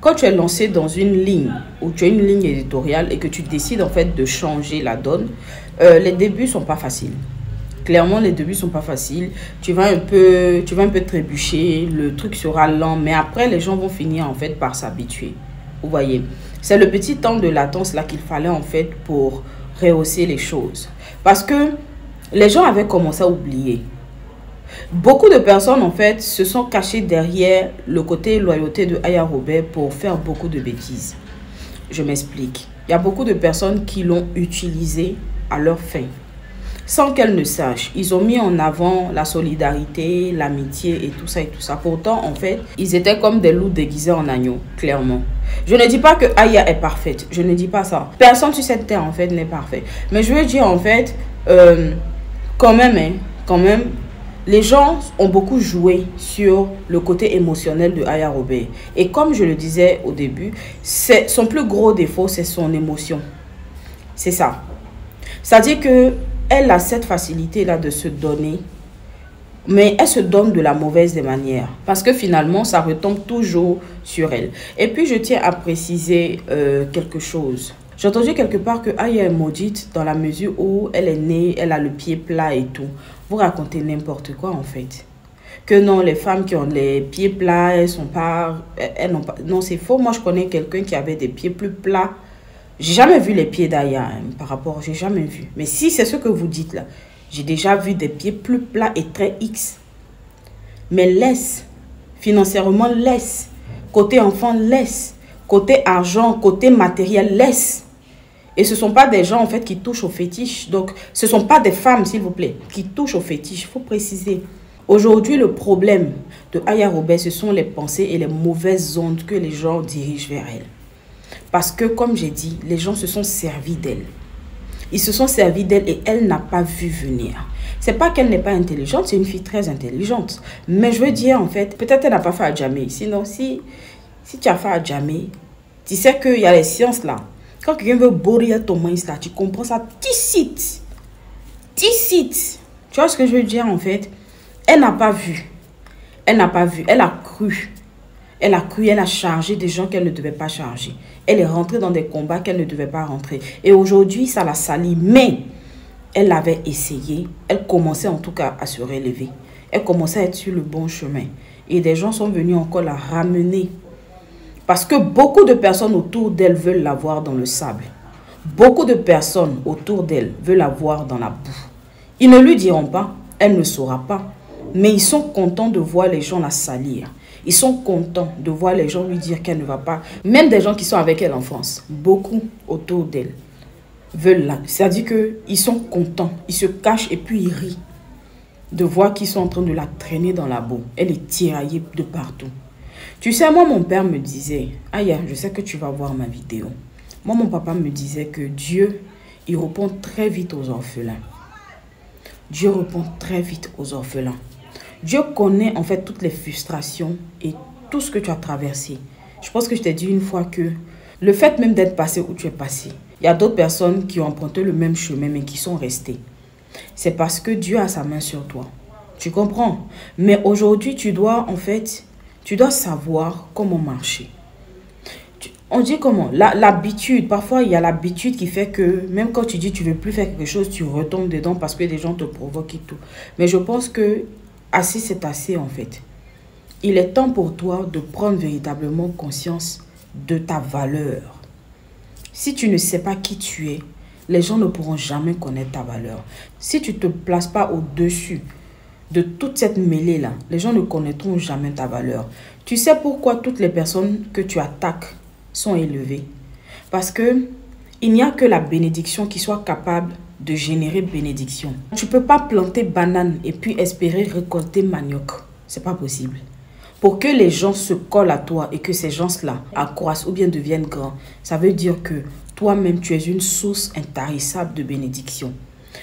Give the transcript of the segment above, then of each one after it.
Quand tu es lancé dans une ligne, ou tu as une ligne éditoriale et que tu décides en fait de changer la donne, les débuts sont pas faciles. Clairement, les débuts sont pas faciles. Tu vas un peu trébucher, le truc sera lent, mais après, les gens vont finir en fait par s'habituer. Vous voyez, c'est le petit temps de latence là qu'il fallait en fait pour rehausser les choses. Parce que les gens avaient commencé à oublier. Beaucoup de personnes en fait se sont cachées derrière le côté loyauté de Aya Robert pour faire beaucoup de bêtises. Je m'explique. Il y a beaucoup de personnes qui l'ont utilisé à leur fin. Sans qu'elles ne sachent, ils ont mis en avant la solidarité, l'amitié et tout ça et tout ça. Pourtant, en fait, ils étaient comme des loups déguisés en agneaux, clairement. Je ne dis pas que Aya est parfaite, je ne dis pas ça. Personne sur cette terre, en fait, n'est parfait. Mais je veux dire, en fait, quand même, les gens ont beaucoup joué sur le côté émotionnel de Aya Robert. Et comme je le disais au début, son plus gros défaut, c'est son émotion. C'est ça. C'est-à-dire que elle a cette facilité-là de se donner, mais elle se donne de la mauvaise des manières. Parce que finalement, ça retombe toujours sur elle. Et puis, je tiens à préciser quelque chose. J'ai entendu quelque part que Aya est maudite dans la mesure où elle est née, elle a le pied plat et tout. Vous racontez n'importe quoi en fait. Que non, les femmes qui ont les pieds plats, elles n'ont pas... Non, c'est faux. Moi, je connais quelqu'un qui avait des pieds plus plats. J'ai jamais vu les pieds d'Aya par rapport, j'ai jamais vu. Mais si c'est ce que vous dites là, j'ai déjà vu des pieds plus plats et très X. Mais laisse, financièrement laisse, côté enfant laisse, côté argent, côté matériel laisse. Et ce ne sont pas des gens en fait qui touchent au fétiche. Donc ce ne sont pas des femmes s'il vous plaît qui touchent au fétiche, il faut préciser. Aujourd'hui le problème de Aya Robert, ce sont les pensées et les mauvaises ondes que les gens dirigent vers elle. Parce que, comme j'ai dit, les gens se sont servis d'elle. Ils se sont servis d'elle et elle n'a pas vu venir. C'est pas qu'elle n'est pas intelligente, c'est une fille très intelligente. Mais je veux dire, en fait, peut-être elle n'a pas fait à jamais. Sinon, si tu as fait à jamais, tu sais qu'il y a les sciences là. Quand quelqu'un veut bourrer ton maïs là, tu comprends ça. Ticite. Tu vois ce que je veux dire, en fait? Elle n'a pas vu. Elle n'a pas vu. Elle a cru. Elle a cru, elle a chargé des gens qu'elle ne devait pas charger. Elle est rentrée dans des combats qu'elle ne devait pas rentrer. Et aujourd'hui, ça l'a salie. Mais elle avait essayé. Elle commençait en tout cas à se relever. Elle commençait à être sur le bon chemin. Et des gens sont venus encore la ramener. Parce que beaucoup de personnes autour d'elle veulent la voir dans le sable. Beaucoup de personnes autour d'elle veulent la voir dans la boue. Ils ne lui diront pas, elle ne saura pas. Mais ils sont contents de voir les gens la salir. Ils sont contents de voir les gens lui dire qu'elle ne va pas. Même des gens qui sont avec elle en France, beaucoup autour d'elle veulent la... C'est-à-dire qu'ils sont contents, ils se cachent et puis ils rient de voir qu'ils sont en train de la traîner dans la boue. Elle est tiraillée de partout. Tu sais, moi, mon père me disait, Aya, je sais que tu vas voir ma vidéo. Moi, mon papa me disait que Dieu, il répond très vite aux orphelins. Dieu répond très vite aux orphelins. Dieu connaît en fait toutes les frustrations et tout ce que tu as traversé. Je pense que je t'ai dit une fois que le fait même d'être passé où tu es passé, il y a d'autres personnes qui ont emprunté le même chemin mais qui sont restées. C'est parce que Dieu a sa main sur toi. Tu comprends? Mais aujourd'hui, tu dois savoir comment marcher. On dit comment? L'habitude. Parfois, il y a l'habitude qui fait que même quand tu dis que tu ne veux plus faire quelque chose, tu retombes dedans parce que des gens te provoquent et tout. Mais je pense que assez, c'est assez en fait. Il est temps pour toi de prendre véritablement conscience de ta valeur. Si tu ne sais pas qui tu es, les gens ne pourront jamais connaître ta valeur. Si tu ne te places pas au-dessus de toute cette mêlée-là, les gens ne connaîtront jamais ta valeur. Tu sais pourquoi toutes les personnes que tu attaques sont élevées? Parce que il n'y a que la bénédiction qui soit capable de générer bénédiction. Tu ne peux pas planter banane et puis espérer récolter manioc. C'est pas possible. Pour que les gens se collent à toi et que ces gens-là accroissent ou bien deviennent grands, ça veut dire que toi-même, tu es une source intarissable de bénédiction.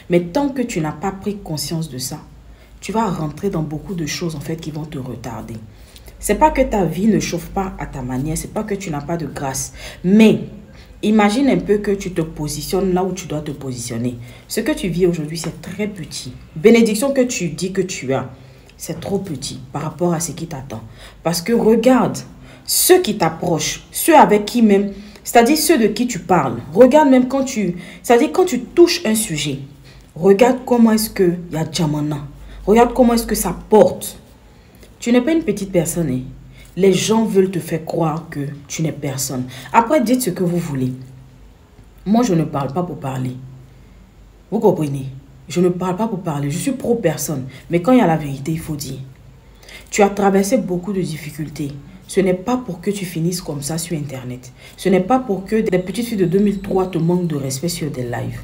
Mais tant que tu n'as pas pris conscience de ça, tu vas rentrer dans beaucoup de choses en fait qui vont te retarder. C'est pas que ta vie ne chauffe pas à ta manière, c'est pas que tu n'as pas de grâce. Mais imagine un peu que tu te positionnes là où tu dois te positionner. Ce que tu vis aujourd'hui, c'est très petit. Bénédiction que tu dis que tu as, c'est trop petit par rapport à ce qui t'attend. Parce que regarde, ceux qui t'approchent, ceux avec qui même, c'est-à-dire ceux de qui tu parles. Regarde même quand c'est-à-dire quand tu touches un sujet, regarde comment est-ce qu'il y a Djamana. Regarde comment est-ce que ça porte. Tu n'es pas une petite personne. Hein. Les gens veulent te faire croire que tu n'es personne. Après, dites ce que vous voulez. Moi, je ne parle pas pour parler. Vous comprenez? Je ne parle pas pour parler. Je suis pro-personne. Mais quand il y a la vérité, il faut dire. Tu as traversé beaucoup de difficultés. Ce n'est pas pour que tu finisses comme ça sur Internet. Ce n'est pas pour que des petites filles de 2003 te manquent de respect sur des lives.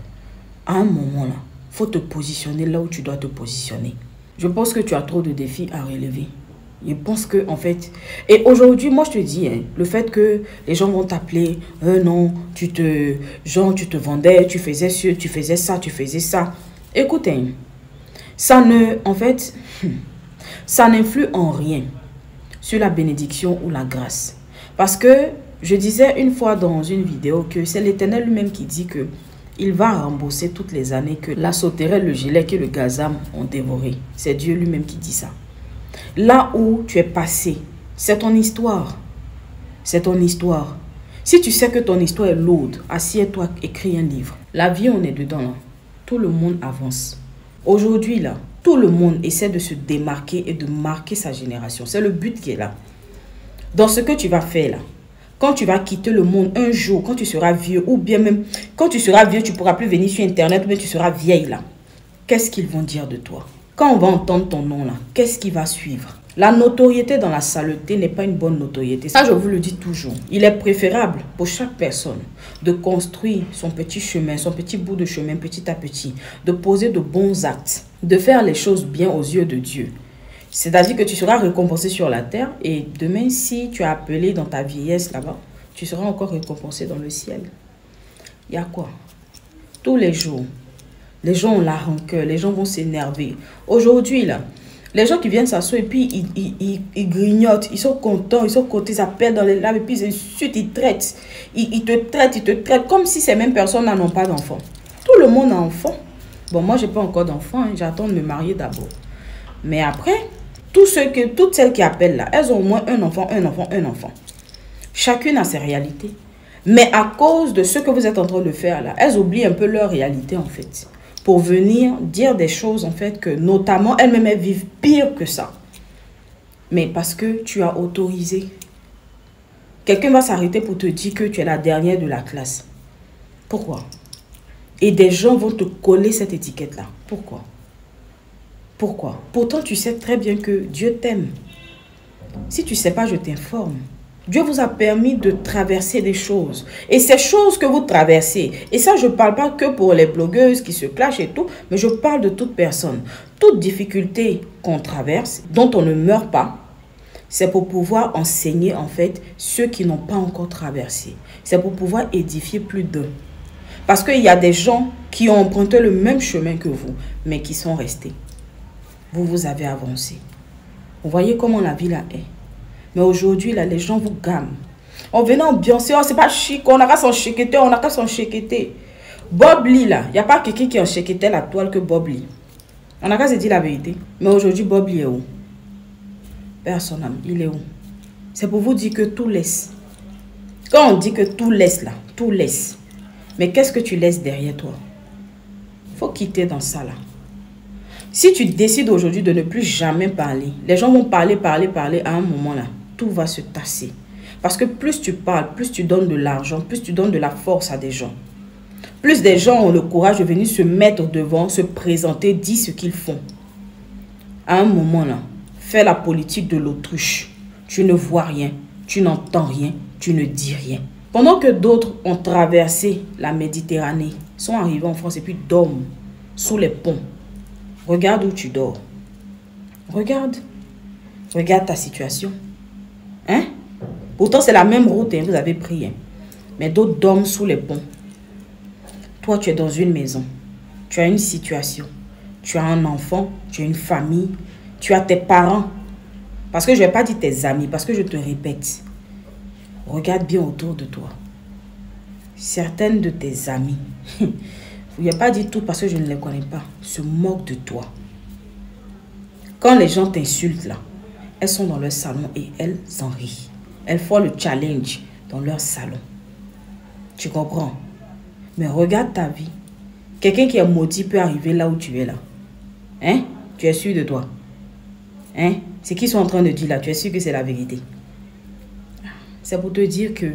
À un moment là, il faut te positionner là où tu dois te positionner. Je pense que tu as trop de défis à relever. Je pense que, en fait... Et aujourd'hui, moi, je te dis, hein, le fait que les gens vont t'appeler, non, tu te vendais, tu faisais ci, tu faisais ça, tu faisais ça. Écoutez, ça ne... En fait, ça n'influe en rien sur la bénédiction ou la grâce. Parce que, je disais une fois dans une vidéo que c'est l'Éternel lui-même qui dit que il va rembourser toutes les années que la sauterelle, le gilet et le gazam ont dévoré. C'est Dieu lui-même qui dit ça. Là où tu es passé, c'est ton histoire. C'est ton histoire. Si tu sais que ton histoire est lourde, assieds-toi, écris un livre. La vie, on est dedans. Là. Tout le monde avance. Aujourd'hui, là, tout le monde essaie de se démarquer et de marquer sa génération. C'est le but qui est là. Dans ce que tu vas faire là, quand tu vas quitter le monde un jour, quand tu seras vieux, ou bien même quand tu seras vieux, tu ne pourras plus venir sur Internet, ou bien tu seras vieille là. Qu'est-ce qu'ils vont dire de toi? Quand on va entendre ton nom là, qu'est-ce qui va suivre? La notoriété dans la saleté n'est pas une bonne notoriété. Ça, je vous le dis toujours. Il est préférable pour chaque personne de construire son petit chemin, son petit bout de chemin petit à petit, de poser de bons actes, de faire les choses bien aux yeux de Dieu. C'est-à-dire que tu seras récompensé sur la terre et demain, si tu as appelé dans ta vieillesse là-bas, tu seras encore récompensé dans le ciel. Il y a quoi? Tous les jours, les gens ont la rancœur, les gens vont s'énerver. Aujourd'hui, là, les gens qui viennent s'asseoir et puis ils grignotent, ils sont contents, ils appellent dans les laves et puis ils insultent, ils traitent. Ils te traitent comme si ces mêmes personnes n'ont pas d'enfants. Tout le monde a enfant. Bon, moi, je n'ai pas encore d'enfant, hein, j'attends de me marier d'abord. Mais après, toutes celles qui appellent là, elles ont au moins un enfant. Chacune a ses réalités. Mais à cause de ce que vous êtes en train de faire là, elles oublient un peu leur réalité en fait. Pour venir dire des choses en fait que notamment elles-mêmes elles vivent pire que ça. Mais parce que tu as autorisé. Quelqu'un va s'arrêter pour te dire que tu es la dernière de la classe. Pourquoi? Et des gens vont te coller cette étiquette là. Pourquoi? Pourquoi? Pourtant, tu sais très bien que Dieu t'aime. Si tu ne sais pas, je t'informe. Dieu vous a permis de traverser des choses. Et ces choses que vous traversez, et ça, je ne parle pas que pour les blogueuses qui se clashent et tout, mais je parle de toute personne. Toute difficulté qu'on traverse, dont on ne meurt pas, c'est pour pouvoir enseigner en fait ceux qui n'ont pas encore traversé. C'est pour pouvoir édifier plus d'eux. Parce qu'il y a des gens qui ont emprunté le même chemin que vous, mais qui sont restés. Vous avez avancé. Vous voyez comment la vie là est. Mais aujourd'hui, là, les gens vous gament. On venait ambiancer, oh, c'est pas chic, on n'a qu'à s'enchiqueter, Bob Lee, là, il n'y a pas quelqu'un qui enchiquetait la toile que Bob Lee. On n'a qu'à se dire la vérité. Mais aujourd'hui, Bob Lee est où? Personne, il est où? C'est pour vous dire que tout laisse. Quand on dit que tout laisse, là, tout laisse. Mais qu'est-ce que tu laisses derrière toi? Il faut quitter dans ça, là. Si tu décides aujourd'hui de ne plus jamais parler, les gens vont parler à un moment là, tout va se tasser. Parce que plus tu parles, plus tu donnes de l'argent, plus tu donnes de la force à des gens. Plus des gens ont le courage de venir se mettre devant, se présenter, dire ce qu'ils font. À un moment là, fais la politique de l'autruche. Tu ne vois rien, tu n'entends rien, tu ne dis rien. Pendant que d'autres ont traversé la Méditerranée, sont arrivés en France et puis dorment sous les ponts. Regarde où tu dors. Regarde. Regarde ta situation. Hein? Pourtant, c'est la même route que vous avez pris. Hein? Mais d'autres dorment sous les ponts. Toi, tu es dans une maison. Tu as une situation. Tu as un enfant. Tu as une famille. Tu as tes parents. Parce que je ne vais pas dire tes amis. Parce que je te répète. Regarde bien autour de toi. Certaines de tes amies... Je ne vais pas dire tout parce que je ne les connais pas. Se moquent de toi. Quand les gens t'insultent là, elles sont dans leur salon et elles en rient. elles font le challenge dans leur salon. Tu comprends? Mais regarde ta vie. Quelqu'un qui est maudit peut arriver là où tu es là. Hein? Tu es sûr de toi? Hein? Ce qu'ils sont en train de dire là, tu es sûr que c'est la vérité? C'est pour te dire que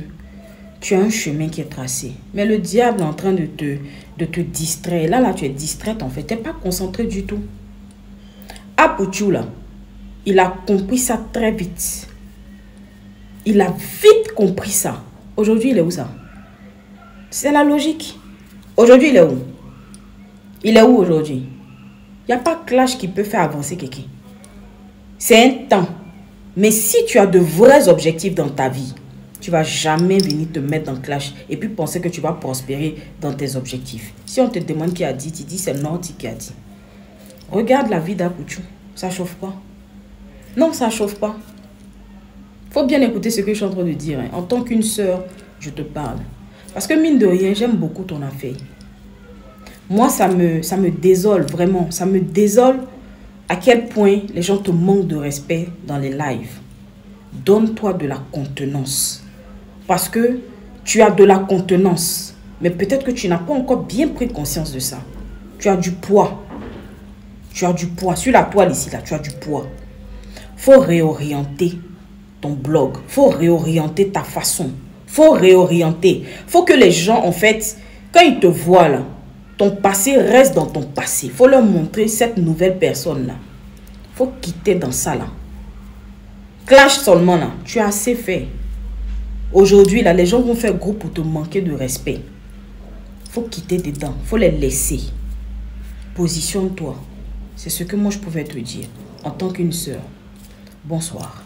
tu as un chemin qui est tracé. Mais le diable est en train de te distraire. Là, tu es distraite en fait. Tu n'es pas concentré du tout. Apouchou là, il a compris ça très vite. Il a vite compris ça. Aujourd'hui, il est où ça? C'est la logique. Aujourd'hui, il est où? Il est où aujourd'hui? Il n'y a pas clash qui peut faire avancer quelqu'un. C'est un temps. Mais si tu as de vrais objectifs dans ta vie, tu ne vas jamais venir te mettre dans clash et puis penser que tu vas prospérer dans tes objectifs. Si on te demande qui a dit, tu dis c'est Norty qui a dit. Regarde la vie d'Apouchou. Ça ne chauffe pas. Non, ça ne chauffe pas. Il faut bien écouter ce que je suis en train de dire. Hein. En tant qu'une sœur, je te parle. Parce que mine de rien, j'aime beaucoup ton affaire. Moi, ça me désole vraiment. Ça me désole à quel point les gens te manquent de respect dans les lives. Donne-toi de la contenance. Parce que tu as de la contenance. Mais peut-être que tu n'as pas encore bien pris conscience de ça. Tu as du poids. Tu as du poids. Sur la toile ici, là, tu as du poids. Il faut réorienter ton blog. Il faut réorienter ta façon. Il faut réorienter. Il faut que les gens, en fait, quand ils te voient là, ton passé reste dans ton passé. Il faut leur montrer cette nouvelle personne-là. Il faut quitter dans ça là. Clash seulement là. Tu as assez fait. Aujourd'hui là, les gens vont faire groupe pour te manquer de respect. Il faut quitter dedans. Il faut les laisser. Positionne-toi. C'est ce que moi je pouvais te dire en tant qu'une sœur. Bonsoir.